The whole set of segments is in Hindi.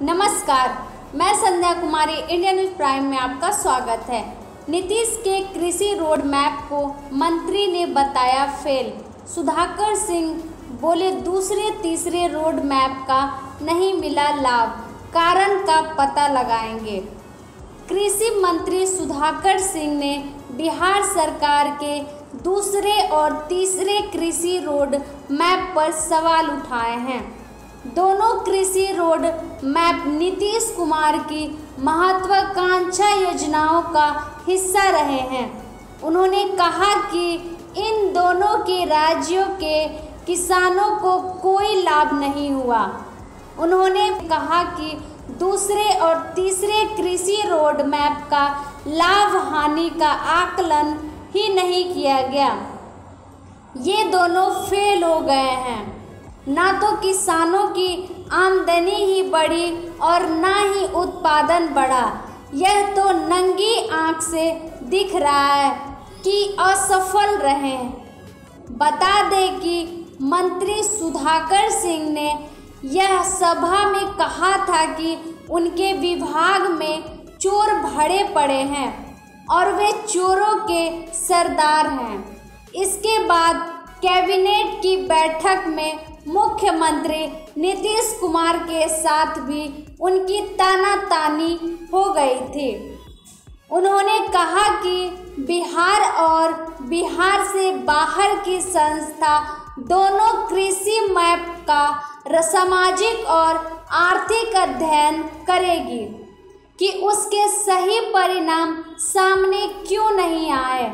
नमस्कार, मैं संध्या कुमारी इंडियन न्यूज प्राइम में आपका स्वागत है। नीतीश के कृषि रोड मैप को मंत्री ने बताया फेल। सुधाकर सिंह बोले दूसरे तीसरे रोड मैप का नहीं मिला लाभ, कारण का पता लगाएंगे। कृषि मंत्री सुधाकर सिंह ने बिहार सरकार के दूसरे और तीसरे कृषि रोड मैप पर सवाल उठाए हैं। दोनों कृषि रोड मैप नीतीश कुमार की महत्वाकांक्षा योजनाओं का हिस्सा रहे हैं। उन्होंने कहा कि इन दोनों के राज्यों के किसानों को कोई लाभ नहीं हुआ। उन्होंने कहा कि दूसरे और तीसरे कृषि रोड मैप का लाभ हानि का आकलन ही नहीं किया गया। ये दोनों फेल हो गए हैं। ना तो किसानों की आमदनी ही बढ़ी और ना ही उत्पादन बढ़ा। यह तो नंगी आंख से दिख रहा है कि असफल रहे। बता दें कि मंत्री सुधाकर सिंह ने यह सभा में कहा था कि उनके विभाग में चोर भरे पड़े हैं और वे चोरों के सरदार हैं। इसके बाद कैबिनेट की बैठक में मुख्यमंत्री नीतीश कुमार के साथ भी उनकी तानातानी हो गई थी। उन्होंने कहा कि बिहार और बिहार से बाहर की संस्था दोनों कृषि मैप का सामाजिक और आर्थिक अध्ययन करेगी कि उसके सही परिणाम सामने क्यों नहीं आए।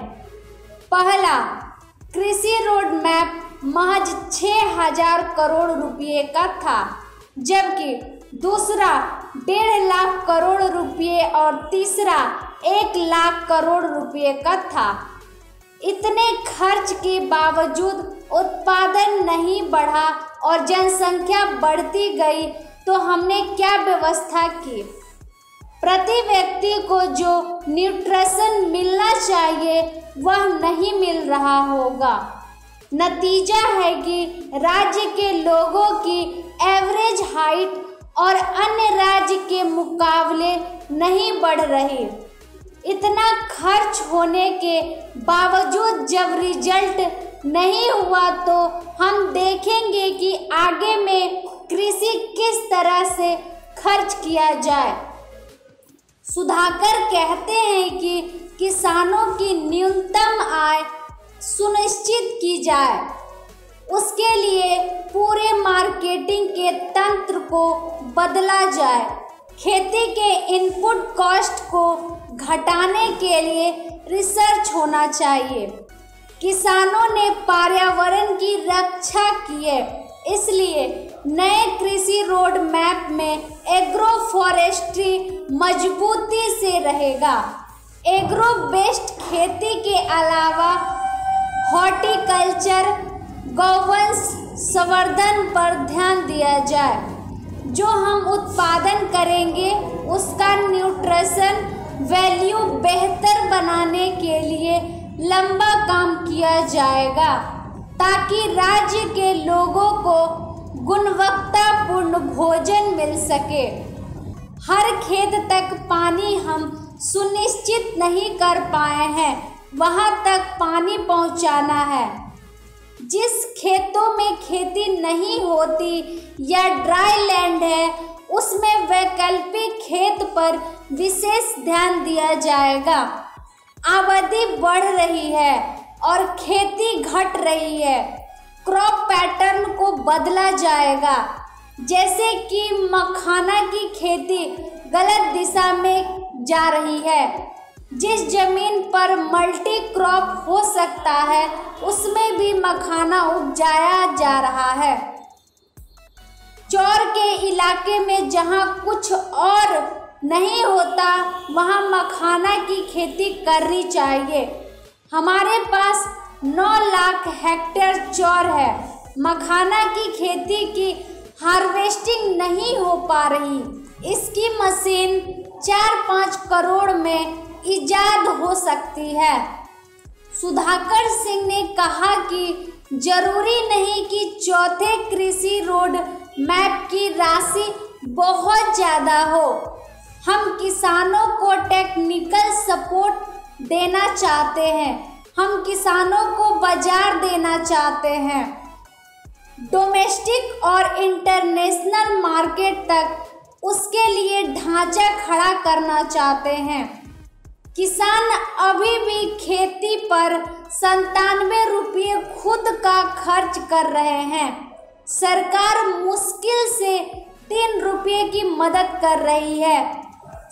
पहला, कृषि रोड मैप महज 6,000 करोड़ रुपये का था, जबकि दूसरा 1.5 लाख करोड़ रुपये और तीसरा 1 लाख करोड़ रुपये का था। इतने खर्च के बावजूद उत्पादन नहीं बढ़ा और जनसंख्या बढ़ती गई, तो हमने क्या व्यवस्था की? प्रति व्यक्ति को जो न्यूट्रिशन मिलना चाहिए वह नहीं मिल रहा होगा। नतीजा है कि राज्य के लोगों की एवरेज हाइट और अन्य राज्य के मुकाबले नहीं बढ़ रही। इतना खर्च होने के बावजूद जब रिजल्ट नहीं हुआ तो हम देखेंगे कि आगे में कृषि किस तरह से खर्च किया जाए। सुधाकर कहते हैं कि किसानों की न्यूनतम आय सुनिश्चित की जाए। उसके लिए पूरे मार्केटिंग के तंत्र को बदला जाए। खेती के इनपुट कॉस्ट को घटाने के लिए रिसर्च होना चाहिए। किसानों ने पर्यावरण की रक्षा की है, इसलिए नए कृषि रोड मैप में एग्रो फॉरेस्ट्री मजबूती से रहेगा। एग्रो बेस्ड खेती के अलावा हॉर्टिकल्चर, गौवंश संवर्धन पर ध्यान दिया जाए। जो हम उत्पादन करेंगे उसका न्यूट्रिशन वैल्यू बेहतर बनाने के लिए लंबा काम किया जाएगा, ताकि राज्य के लोगों को गुणवत्तापूर्ण भोजन मिल सके। हर खेत तक पानी हम सुनिश्चित नहीं कर पाए हैं, वहां तक पानी पहुंचाना है। जिस खेतों में खेती नहीं होती या ड्राई लैंड है, उसमें वैकल्पिक खेत पर विशेष ध्यान दिया जाएगा। आबादी बढ़ रही है और खेती घट रही है। क्रॉप पैटर्न को बदला जाएगा, जैसे कि मखाना की खेती गलत दिशा में जा रही है। जिस जमीन पर मल्टी क्रॉप हो सकता है उसमें भी मखाना उपजाया जा रहा है। चौर के इलाके में जहां कुछ और नहीं होता वहां मखाना की खेती करनी चाहिए। हमारे पास 9 लाख हेक्टेयर चौर है। मखाना की खेती की हार्वेस्टिंग नहीं हो पा रही। इसकी मशीन 4-5 करोड़ में इजाद हो सकती है। सुधाकर सिंह ने कहा कि जरूरी नहीं कि चौथे कृषि रोड मैप की राशि बहुत ज़्यादा हो। हम किसानों को टेक्निकल सपोर्ट देना चाहते हैं, हम किसानों को बाजार देना चाहते हैं, डोमेस्टिक और इंटरनेशनल मार्केट तक उसके लिए ढांचा खड़ा करना चाहते हैं। किसान अभी भी खेती पर 97 रुपये खुद का खर्च कर रहे हैं। सरकार मुश्किल से 3 रुपये की मदद कर रही है।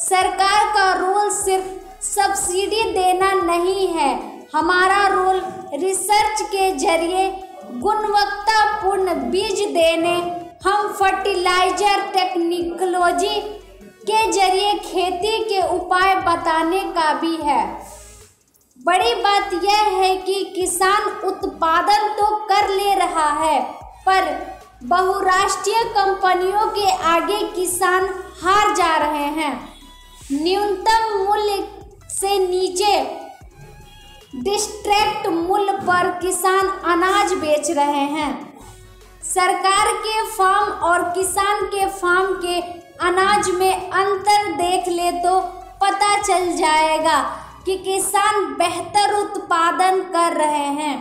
सरकार का रोल सिर्फ सब्सिडी देना नहीं है, हमारा रोल रिसर्च के जरिए गुणवत्तापूर्ण बीज देने, हम फर्टिलाइजर टेक्नोलॉजी के जरिए खेती के उपाय बताने का भी है। बड़ी बात यह है कि किसान उत्पादन तो कर ले रहा है, पर बहुराष्ट्रीय कंपनियों के आगे किसान हार जा रहे हैं। न्यूनतम मूल्य से नीचे डिस्ट्रैक्ट मूल्य पर किसान अनाज बेच रहे हैं। सरकार के फार्म और किसान के फार्म के अनाज में अंतर देख ले तो पता चल जाएगा कि किसान बेहतर उत्पादन कर रहे हैं।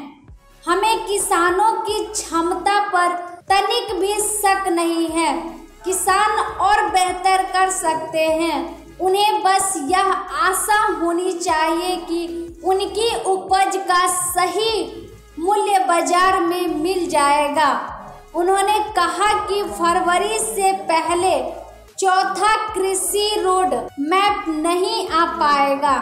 हमें किसानों की क्षमता पर तनिक भी शक नहीं है। किसान और बेहतर कर सकते हैं, उन्हें बस यह आशा होनी चाहिए कि उनकी उपज का सही मूल्य बाजार में मिल जाएगा। उन्होंने कहा कि फरवरी से पहले चौथा कृषि रोड मैप नहीं आ पाएगा।